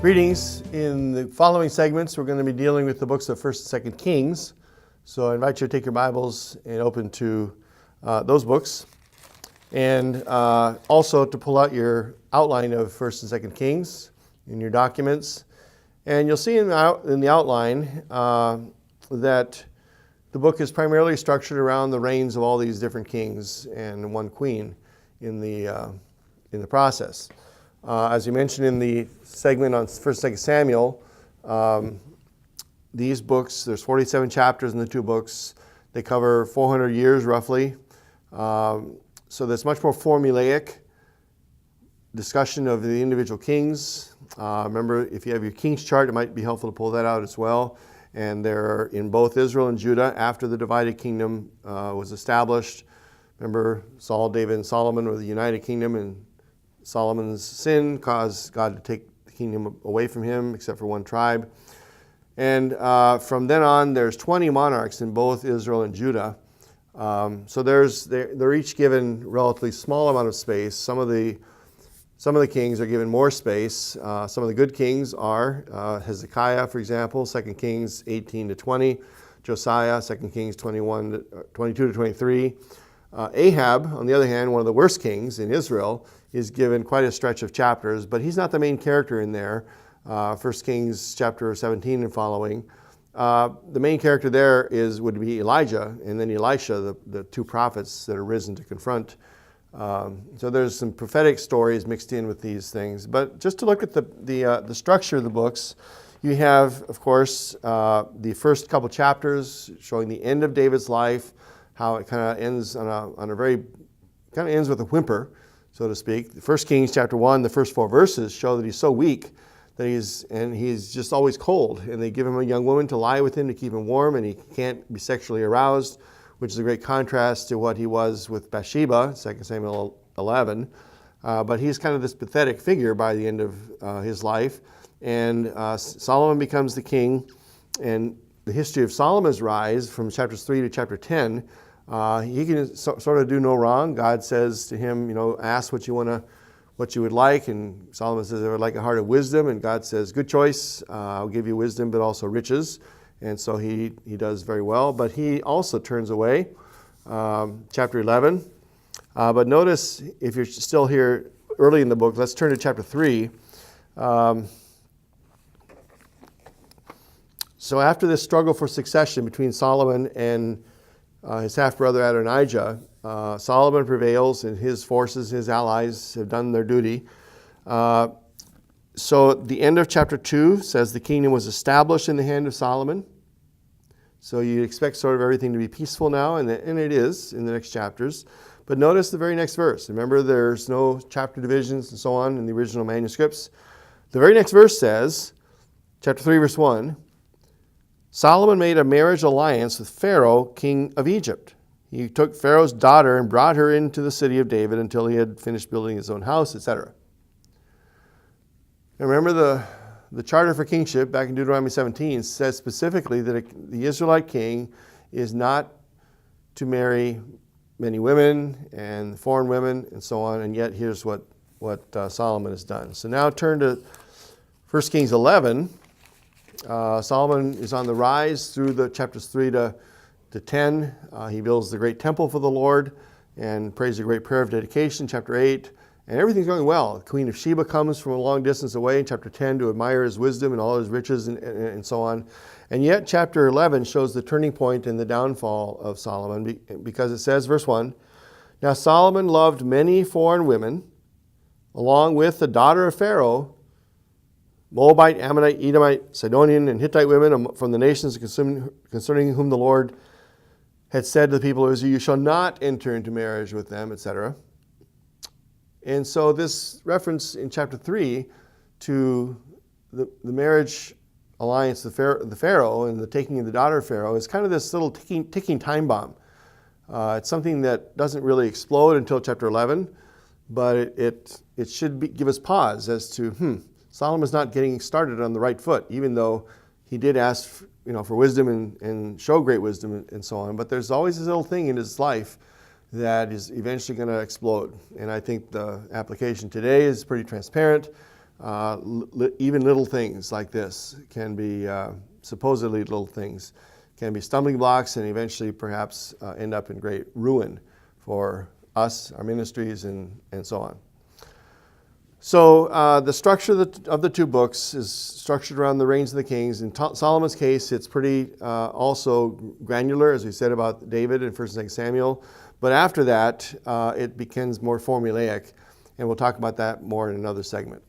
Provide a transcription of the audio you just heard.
Greetings. In the following segments, we're going to be dealing with the books of 1st and 2nd Kings. So I invite you to take your Bibles and open to those books. And also to pull out your outline of 1st and 2nd Kings in your documents. And you'll see in the outline that the book is primarily structured around the reigns of all these different kings and one queen in the process. As you mentioned in the segment on 1st and 2nd Samuel, these books, there's 47 chapters in the two books. They cover 400 years roughly. So there's much more formulaic discussion of the individual kings. Remember, if you have your king's chart, it might be helpful to pull that out as well. And they're in both Israel and Judah after the divided kingdom was established. Remember, Saul, David, and Solomon were the united kingdom, and Solomon's sin caused God to take the kingdom away from him, except for one tribe. And from then on, there's 20 monarchs in both Israel and Judah. So they're each given a relatively small amount of space. Some of the kings are given more space. Some of the good kings are Hezekiah, for example, 2 Kings 18 to 20, Josiah, 2 Kings 22 to 23. Ahab, on the other hand, one of the worst kings in Israel, is given quite a stretch of chapters, but he's not the main character in there. 1 Kings chapter 17 and following. The main character there would be Elijah, and then Elisha, the two prophets that are risen to confront. So there's some prophetic stories mixed in with these things. But just to look at the structure of the books, you have, of course, the first couple chapters showing the end of David's life, how it kind of ends ends with a whimper, so to speak. The 1 Kings chapter 1, the first 4 verses show that he's so weak that he's just always cold, and they give him a young woman to lie with him to keep him warm, and he can't be sexually aroused, which is a great contrast to what he was with Bathsheba, 2 Samuel 11. But he's kind of this pathetic figure by the end of his life, and Solomon becomes the king, and the history of Solomon's rise from chapters 3 to chapter 10, he can sort of do no wrong. God says to him, ask what you would like, and Solomon says, I would like a heart of wisdom, and God says, good choice, I'll give you wisdom, but also riches, and so he does very well, but he also turns away, chapter 11. But notice, if you're still here early in the book, let's turn to chapter 3. So after this struggle for succession between Solomon and his half-brother Adonijah, Solomon prevails, and his forces, his allies, have done their duty. So the end of chapter 2 says the kingdom was established in the hand of Solomon. So you expect sort of everything to be peaceful now, and it is in the next chapters. But notice the very next verse. Remember, there's no chapter divisions and so on in the original manuscripts. The very next verse says, chapter 3, verse 1, Solomon made a marriage alliance with Pharaoh, king of Egypt. He took Pharaoh's daughter and brought her into the city of David until he had finished building his own house, etc. Now remember, the charter for kingship back in Deuteronomy 17 says specifically that the Israelite king is not to marry many women and foreign women and so on, and yet here's what Solomon has done. So now turn to 1 Kings 11. Solomon is on the rise through the chapters 3 to 10. He builds the great temple for the Lord and prays a great prayer of dedication, chapter 8. And everything's going well. The Queen of Sheba comes from a long distance away in chapter 10 to admire his wisdom and all his riches and so on. And yet chapter 11 shows the turning point in the downfall of Solomon, because it says, verse 1, Now Solomon loved many foreign women, along with the daughter of Pharaoh, Moabite, Ammonite, Edomite, Sidonian, and Hittite women from the nations concerning whom the Lord had said to the people of Israel, you shall not enter into marriage with them, etc. And so this reference in chapter 3 to the marriage alliance of the Pharaoh and the taking of the daughter of Pharaoh is kind of this little ticking time bomb. It's something that doesn't really explode until chapter 11, but it should give us pause as to, Solomon's not getting started on the right foot, even though he did ask for wisdom and show great wisdom and so on. But there's always this little thing in his life that is eventually going to explode. And I think the application today is pretty transparent. even little things like this can be, supposedly little things, can be stumbling blocks and eventually perhaps end up in great ruin for us, our ministries, and so on. So the structure of the two books is structured around the reigns of the kings. In Solomon's case, it's pretty also granular, as we said about David in 1 and 2 Samuel. But after that, it becomes more formulaic, and we'll talk about that more in another segment.